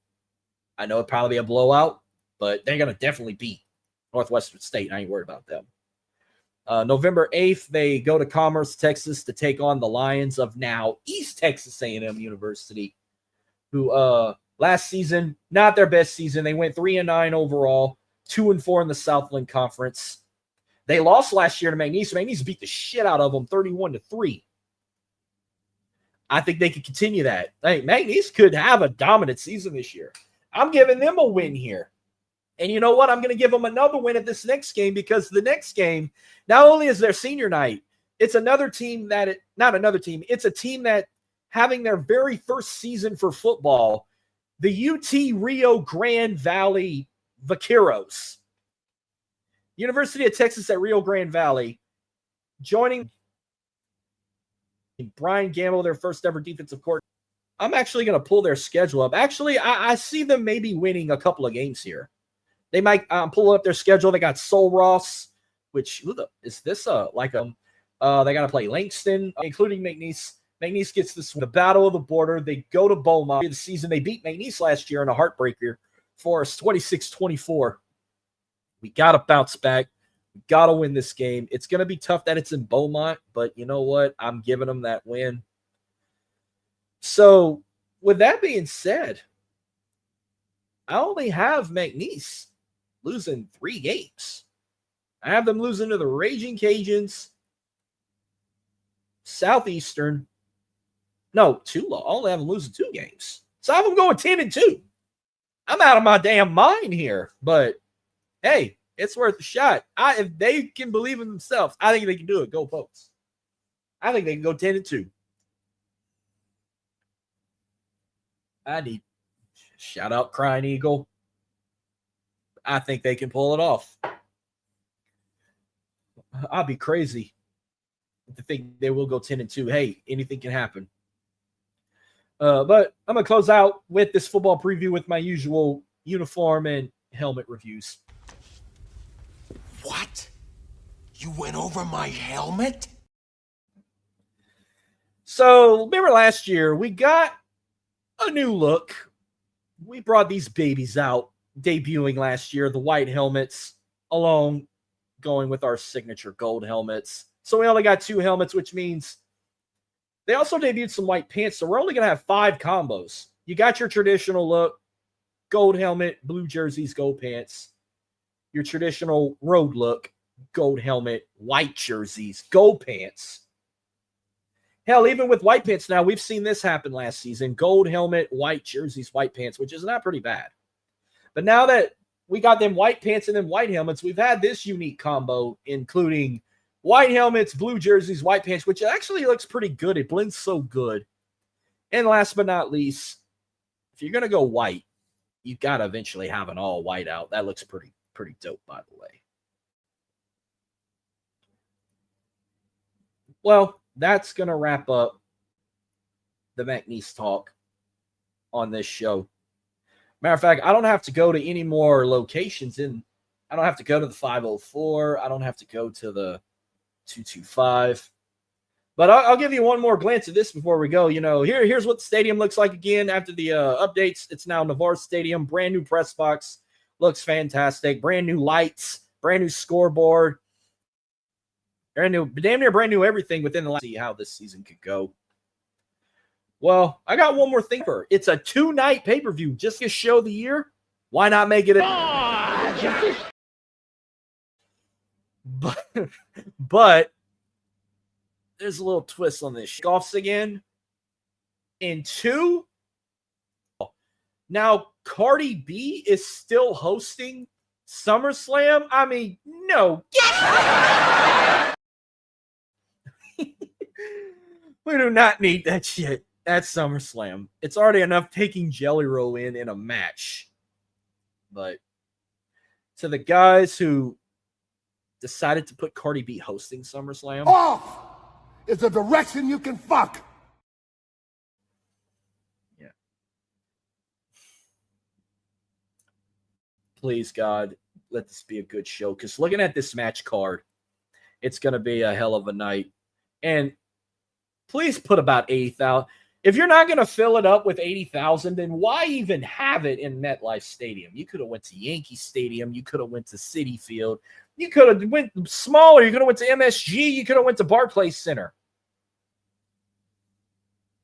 I know it'd probably be a blowout, but they're going to definitely beat Northwestern State. I ain't worried about them. November 8th, they go to Commerce, Texas to take on the Lions of now East Texas A&M University, who last season, not their best season. They went 3-9 overall, 2-4 in the Southland Conference. They lost last year to McNeese. McNeese beat the shit out of them 31-3. I think they could continue that. Hey, McNeese could have a dominant season this year. I'm giving them a win here. And you know what? I'm going to give them another win at this next game because the next game, not only is their senior night, it's another team it's a team that having their very first season for football, the UT Rio Grande Valley Vaqueros. University of Texas at Rio Grande Valley, joining Brian Gamble, their first ever defensive coordinator. I'm actually going to pull their schedule up. Actually, I see them maybe winning a couple of games here. They might pull up their schedule. They got Sol Ross, which is this they got to play Langston, including McNeese. McNeese gets the Battle of the Border. They go to Beaumont. The season they beat McNeese last year in a heartbreaker for us, 26-24. We got to bounce back. We got to win this game. It's going to be tough that it's in Beaumont, but you know what? I'm giving them that win. So, with that being said, I only have McNeese losing 3 games. I have them losing to the Raging Cajuns, Southeastern. No, 2 low. I only have them losing 2 games. So I have them going 10-2. I'm out of my damn mind here. But, hey, it's worth a shot. If they can believe in themselves, I think they can do it. Go Pokes. I think they can go 10-2. I need shout out Crying Eagle. I think they can pull it off. I'll be crazy to think they will go 10-2. Hey, anything can happen. But I'm going to close out with this football preview with my usual uniform and helmet reviews. What? You went over my helmet? So, remember last year, we got a new look. We brought these babies out, debuting last year, the white helmets, along going with our signature gold helmets. So we only got 2 helmets, which means they also debuted some white pants. So we're only going to have 5 combos. You got your traditional look, gold helmet, blue jerseys, gold pants. Your traditional road look, gold helmet, white jerseys, gold pants. Hell, even with white pants now, we've seen this happen last season. Gold helmet, white jerseys, white pants, which is not pretty bad. But now that we got them white pants and them white helmets, we've had this unique combo, including white helmets, blue jerseys, white pants, which actually looks pretty good. It blends so good. And last but not least, if you're going to go white, you got to eventually have an all white out. That looks pretty dope, by the way. Well, that's going to wrap up the McNeese talk on this show. Matter of fact, I don't have to go to any more locations. I don't have to go to the 504. I don't have to go to the 225. But I'll give you one more glance at this before we go. Here's what the stadium looks like again after the updates. It's now Navarre Stadium. Brand new press box. Looks fantastic. Brand new lights. Brand new scoreboard. Damn near brand new everything within the last. See how this season could go. Well, I got one more thing for her. It's a 2-night pay-per-view just to show the year. Why not make it But there's a little twist on this. Golfs again in 2. Now, Cardi B is still hosting SummerSlam. I mean, no. We do not need that shit at SummerSlam. It's already enough taking Jelly Roll in a match. But to the guys who decided to put Cardi B hosting SummerSlam. Off is the direction you can fuck. Yeah. Please, God, let this be a good show. Because looking at this match card, it's going to be a hell of a night. And please put about 80,000. If you're not going to fill it up with 80,000, then why even have it in MetLife Stadium? You could have went to Yankee Stadium. You could have went to Citi Field. You could have went smaller. You could have went to MSG. You could have went to Barclays Center.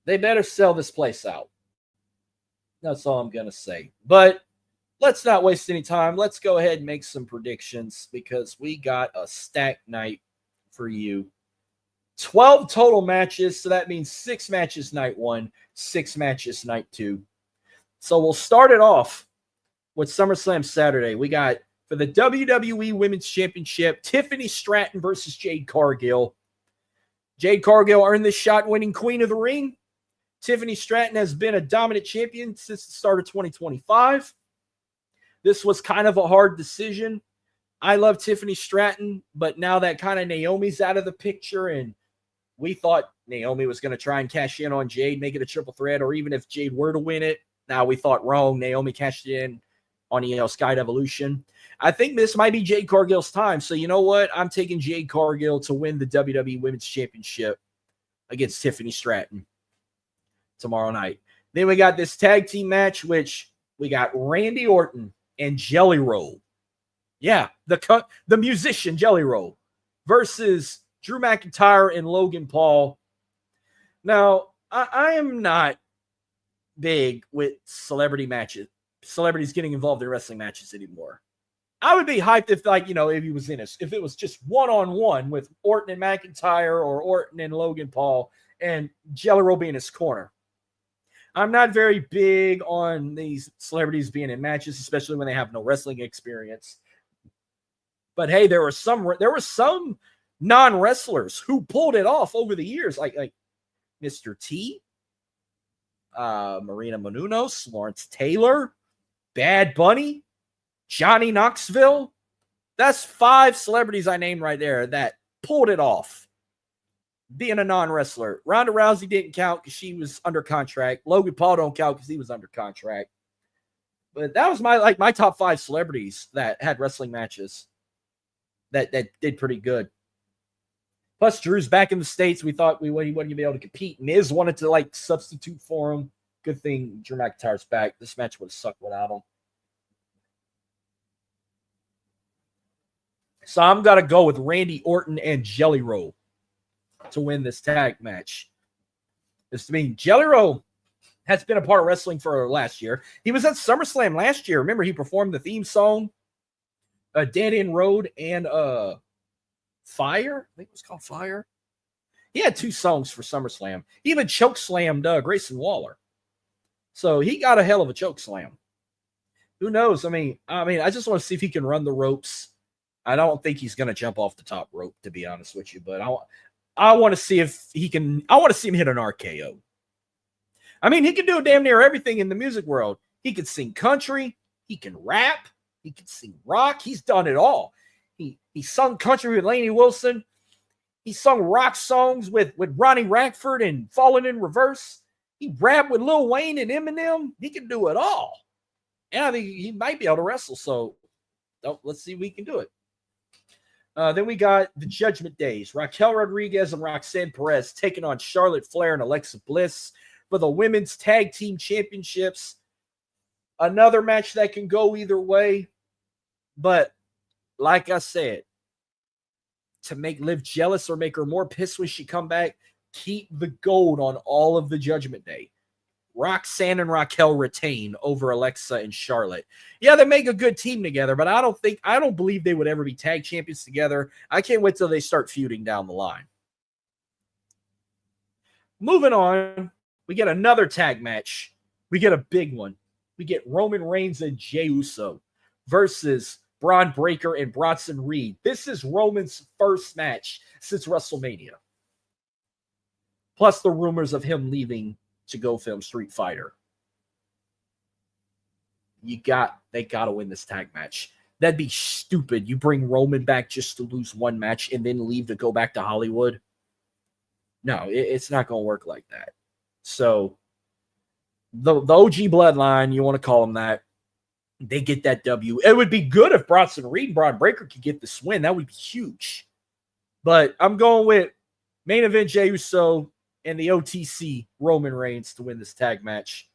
They better sell this place out. That's all I'm going to say. But let's not waste any time. Let's go ahead and make some predictions because we got a stacked night for you. 12 total matches, so that means 6 matches night 1, 6 matches night 2. So we'll start it off with SummerSlam Saturday. We got, for the WWE Women's Championship, Tiffany Stratton versus Jade Cargill. Jade Cargill earned this shot winning Queen of the Ring. Tiffany Stratton has been a dominant champion since the start of 2025. This was kind of a hard decision. I love Tiffany Stratton, but now that kind of Naomi's out of the picture and we thought Naomi was going to try and cash in on Jade, make it a triple threat, or even if Jade were to win it. Now we thought wrong. Naomi cashed in on Sky Evolution. I think this might be Jade Cargill's time. So you know what? I'm taking Jade Cargill to win the WWE Women's Championship against Tiffany Stratton tomorrow night. Then we got this tag team match, which we got Randy Orton and Jelly Roll. Yeah, the musician Jelly Roll versus Drew McIntyre and Logan Paul. Now, I am not big with celebrity matches, celebrities getting involved in wrestling matches anymore. I would be hyped if, if he was in if it was just one-on-one with Orton and McIntyre or Orton and Logan Paul and Jelly Roll being his corner. I'm not very big on these celebrities being in matches, especially when they have no wrestling experience. But hey, there were some non-wrestlers who pulled it off over the years, like Mr. T, Marina Menounos, Lawrence Taylor, Bad Bunny, Johnny Knoxville. That's 5 celebrities I named right there that pulled it off. Being a non-wrestler. Ronda Rousey didn't count because she was under contract. Logan Paul don't count because he was under contract. But that was my top 5 celebrities that had wrestling matches that did pretty good. Plus, Drew's back in the States. We thought he wasn't going to be able to compete. Miz wanted to substitute for him. Good thing Drew McIntyre's back. This match would have sucked without him. So I'm going to go with Randy Orton and Jelly Roll to win this tag match. Jelly Roll has been a part of wrestling for last year. He was at SummerSlam last year. Remember, he performed the theme song, Dead End Road, and Fire. I think it was called Fire. He had 2 songs for SummerSlam. He even choke slammed Grayson Waller. So he got a hell of a choke slam. Who knows? I mean, I just want to see if he can run the ropes. I don't think he's going to jump off the top rope, to be honest with you. But I want to see if he can. I want to see him hit an RKO. I mean, he can do damn near everything in the music world. He can sing country. He can rap. He can sing rock. He's done it all. He sung country with Lainey Wilson. He sung rock songs with Ronnie Radford and Falling in Reverse. He rapped with Lil Wayne and Eminem. He can do it all. And I think he might be able to wrestle. So let's see if we can do it. Then we got the Judgment Days. Raquel Rodriguez and Roxanne Perez taking on Charlotte Flair and Alexa Bliss for the Women's Tag Team Championships. Another match that can go either way. But like I said, to make Liv jealous or make her more pissed when she come back, keep the gold on all of the Judgment Day. Roxanne and Raquel retain over Alexa and Charlotte. Yeah, they make a good team together, but I don't believe they would ever be tag champions together. I can't wait till they start feuding down the line. Moving on, we get another tag match. We get a big one. We get Roman Reigns and Jey Uso versus Braun Breaker and Bronson Reed. This is Roman's first match since WrestleMania. Plus the rumors of him leaving to go film Street Fighter. They got to win this tag match. That'd be stupid. You bring Roman back just to lose one match and then leave to go back to Hollywood. No, it's not going to work like that. So the OG bloodline, you want to call them that, they get that W. It would be good if Bronson Reed and Braun Breaker could get this win. That would be huge. But I'm going with main event Jey Uso and the OTC Roman Reigns to win this tag match.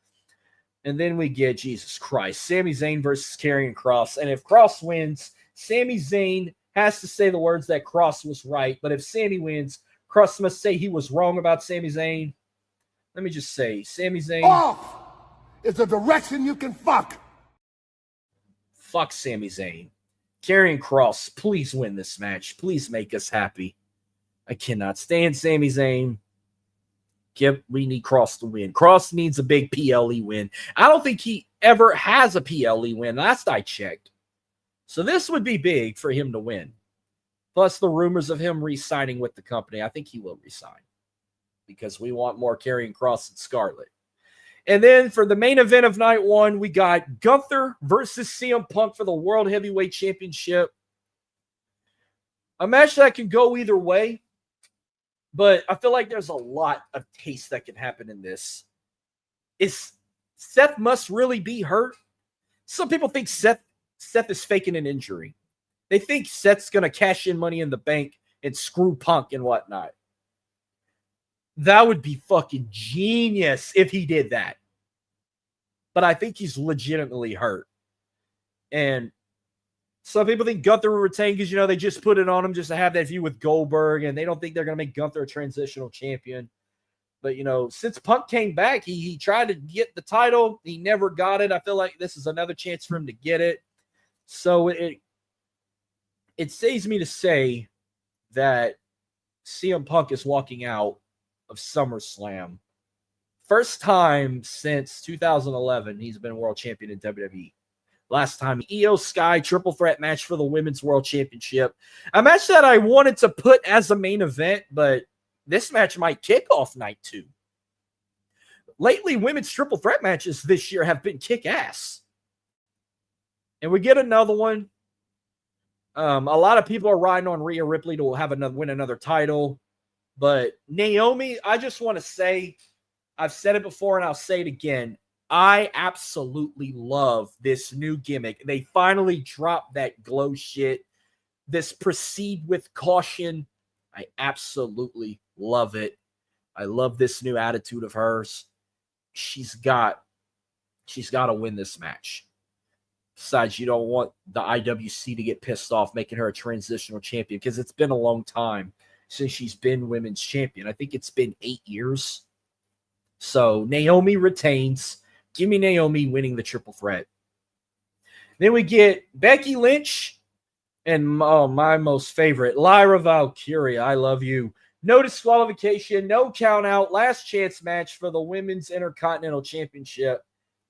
And then we get, Jesus Christ, Sami Zayn versus Karrion Kross. And if Kross wins, Sami Zayn has to say the words that Kross was right. But if Sami wins, Kross must say he was wrong about Sami Zayn. Let me just say, Sami Zayn. Off is a direction you can fuck. Fuck Sami Zayn. Karrion Kross, please win this match. Please make us happy. I cannot stand Sami Zayn. We need Kross to win. Kross needs a big PLE win. I don't think he ever has a PLE win. Last I checked. So this would be big for him to win. Plus the rumors of him re-signing with the company. I think he will re-sign. Because we want more Karrion Kross and Scarlett. And then for the main event of night one, we got Gunther versus CM Punk for the World Heavyweight Championship. A match that can go either way. But I feel like there's a lot of taste that can happen in this. Seth must really be hurt? Some people think Seth is faking an injury. They think Seth's going to cash in Money in the Bank and screw Punk and whatnot. That would be fucking genius if he did that. But I think he's legitimately hurt. And some people think Gunther will retain because, they just put it on him just to have that view with Goldberg, and they don't think they're going to make Gunther a transitional champion. But, since Punk came back, he tried to get the title. He never got it. I feel like this is another chance for him to get it. So it saves me to say that CM Punk is walking out of SummerSlam. First time since 2011 he's been world champion in WWE. Last time, Io Sky triple threat match for the Women's World Championship. A match that I wanted to put as a main event, but this match might kick off night 2. Lately, women's triple threat matches this year have been kick-ass. And we get another one. A lot of people are riding on Rhea Ripley to win another title. But Naomi, I just want to say, I've said it before and I'll say it again. I absolutely love this new gimmick. They finally dropped that glow shit. This proceed with caution. I absolutely love it. I love this new attitude of hers. She's got to win this match. Besides, you don't want the IWC to get pissed off making her a transitional champion because it's been a long time since she's been women's champion. I think it's been 8 years. So Naomi retains. Give me Naomi winning the triple threat. Then we get Becky Lynch and my most favorite, Lyra Valkyria. I love you. No disqualification, no count out, last chance match for the Women's Intercontinental Championship.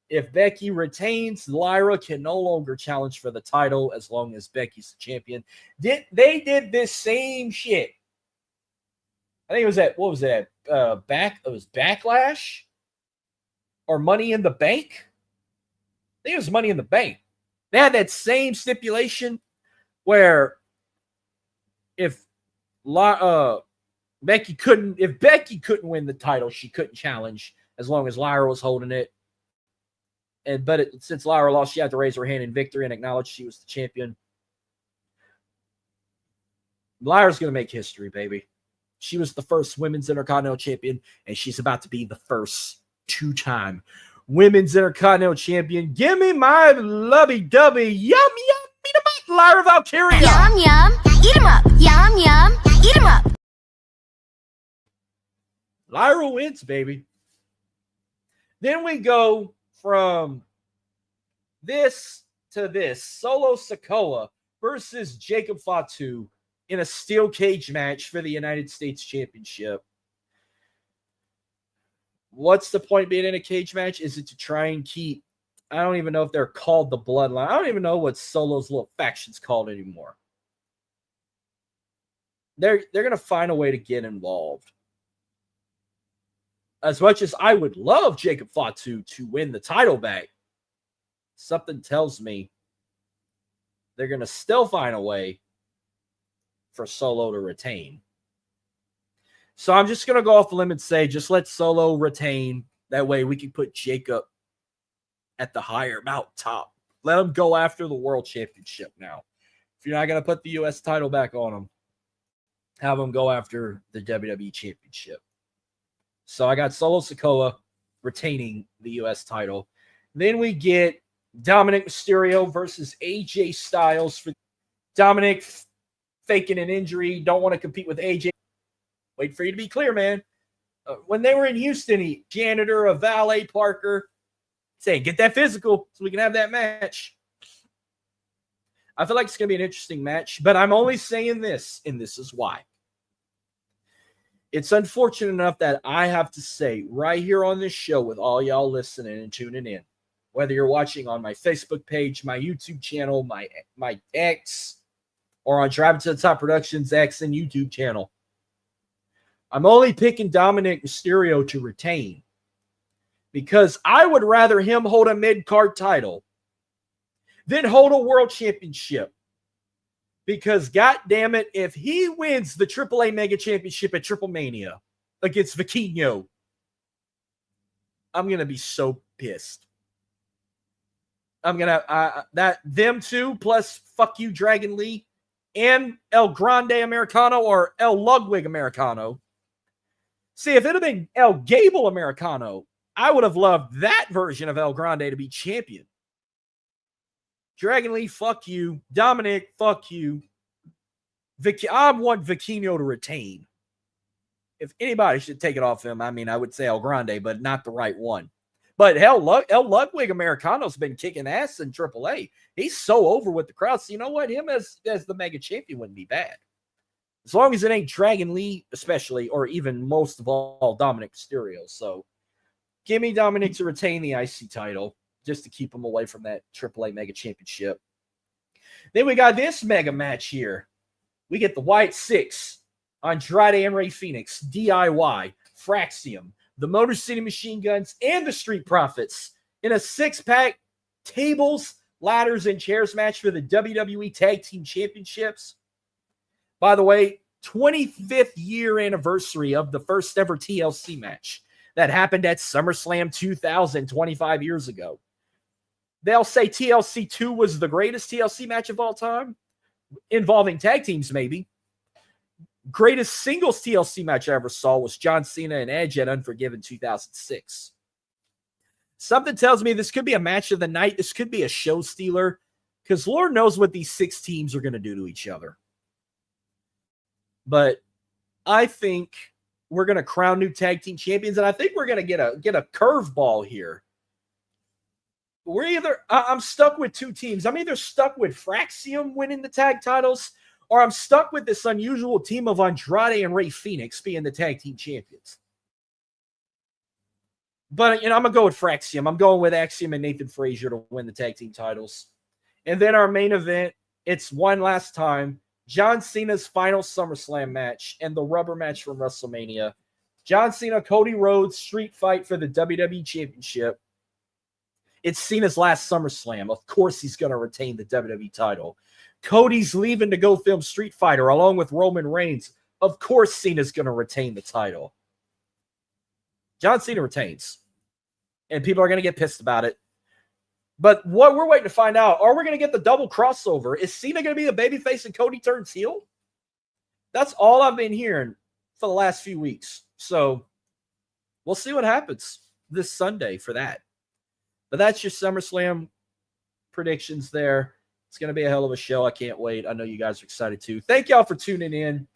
If Becky retains, Lyra can no longer challenge for the title as long as Becky's the champion. They did this same shit. I think it was it was Backlash or Money in the Bank? I think it was Money in the Bank. They had that same stipulation where if Becky couldn't win the title, she couldn't challenge as long as Lyra was holding it. But since Lyra lost, she had to raise her hand in victory and acknowledge she was the champion. Lyra's going to make history, baby. She was the first Women's Intercontinental Champion, and she's about to be the first two-time Women's Intercontinental Champion. Give me my lovey-dovey, yum, eat 'em up, Lyra Valkyria. Yum, yum, eat 'em up. Yum, yum, eat 'em up. Lyra wins, baby. Then we go from this to this. Solo Sikoa versus Jacob Fatu in a steel cage match for the United States Championship. What's the point being in a cage match? Is it to try and keep, I don't even know if they're called the Bloodline. I don't even know what Solo's little faction's called anymore. They're going to find a way to get involved. As much as I would love Jacob Fatu to win the title back, something tells me they're going to still find a way for Solo to retain. So I'm just going to go off the limb and say, just let Solo retain. That way we can put Jacob at the higher mountaintop. Let him go after the world championship now. If you're not going to put the U.S. title back on him, have him go after the WWE championship. So I got Solo Sikoa retaining the U.S. title. Then we get Dominic Mysterio versus AJ Styles. For Dominic faking an injury, don't want to compete with AJ. Wait for you to be clear, man. When they were in Houston, he janitor, a valet Parker, saying, get that physical so we can have that match. I feel like it's going to be an interesting match, but I'm only saying this, and this is why. It's unfortunate enough that I have to say right here on this show with all y'all listening and tuning in, whether you're watching on my Facebook page, my YouTube channel, my X, or on Driving to the Top Productions X and YouTube channel, I'm only picking Dominic Mysterio to retain because I would rather him hold a mid-card title than hold a world championship. Because, goddammit, if he wins the AAA Mega Championship at Triple Mania against Vikingo, I'm going to be so pissed. I'm going to, them two plus fuck you, Dragon Lee, and El Grande Americano or El Ludwig Americano. See, if it had been El Gable Americano, I would have loved that version of El Grande to be champion. Dragon Lee, fuck you. Dominic, fuck you. I want Vikingo to retain. If anybody should take it off him, I mean, I would say El Grande, but not the right one. But hell, El Ludwig Americano's been kicking ass in AAA. He's so over with the crowd. So you know what? Him as the mega champion wouldn't be bad. As long as it ain't Dragon Lee, especially, or even most of all, Dominic Mysterio. So give me Dominic to retain the IC title just to keep him away from that AAA Mega Championship. Then we got this mega match here. We get the White Six, Andrade and Rey Fenix, DIY, Fraxium, the Motor City Machine Guns, and the Street Profits in a six-pack tables, ladders and chairs match for the WWE Tag Team Championships. By the way, 25th year anniversary of the first ever TLC match that happened at SummerSlam 2000, 25 years ago. They'll say TLC 2 was the greatest TLC match of all time, involving tag teams maybe. Greatest singles TLC match I ever saw was John Cena and Edge at Unforgiven 2006. Something tells me this could be a match of the night. This could be a show stealer, because Lord knows what these 6 teams are going to do to each other. But I think we're going to crown new tag team champions, and I think we're going to get a curveball here. I'm stuck with 2 teams. I'm either stuck with Fraxium winning the tag titles, or I'm stuck with this unusual team of Andrade and Rey Fenix being the tag team champions. But, I'm going to go with Fraxium. I'm going with Axiom and Nathan Frazier to win the tag team titles. And then our main event, it's one last time. John Cena's final SummerSlam match and the rubber match from WrestleMania. John Cena, Cody Rhodes, street fight for the WWE Championship. It's Cena's last SummerSlam. Of course he's going to retain the WWE title. Cody's leaving to go film Street Fighter along with Roman Reigns. Of course Cena's going to retain the title. John Cena retains. And people are going to get pissed about it. But what we're waiting to find out, are we going to get the double crossover? Is Cena going to be the babyface and Cody turns heel? That's all I've been hearing for the last few weeks. So we'll see what happens this Sunday for that. But that's your SummerSlam predictions there. It's going to be a hell of a show. I can't wait. I know you guys are excited too. Thank y'all for tuning in.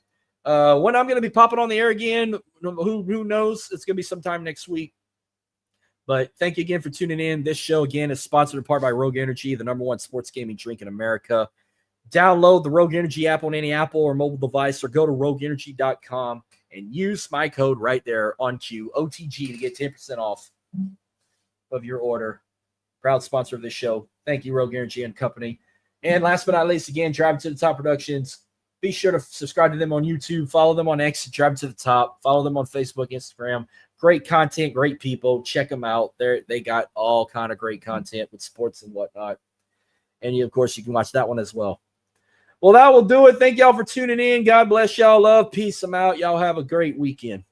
When I'm going to be popping on the air again, who knows? It's going to be sometime next week. But thank you again for tuning in. This show, again, is sponsored in part by Rogue Energy, the #1 sports gaming drink in America. Download the Rogue Energy app on any Apple or mobile device, or go to rogueenergy.com and use my code right there on cue, OTG, to get 10% off of your order. Proud sponsor of this show. Thank you, Rogue Energy and Company. And last but not least, again, Driving to the Top Productions. Be sure to subscribe to them on YouTube. Follow them on X, Driving to the Top. Follow them on Facebook, Instagram. Great content, great people. Check them out. They got all kind of great content with sports and whatnot. And, of course, you can watch that one as well. Well, that will do it. Thank y'all for tuning in. God bless y'all. Love, peace. I'm out. Y'all have a great weekend.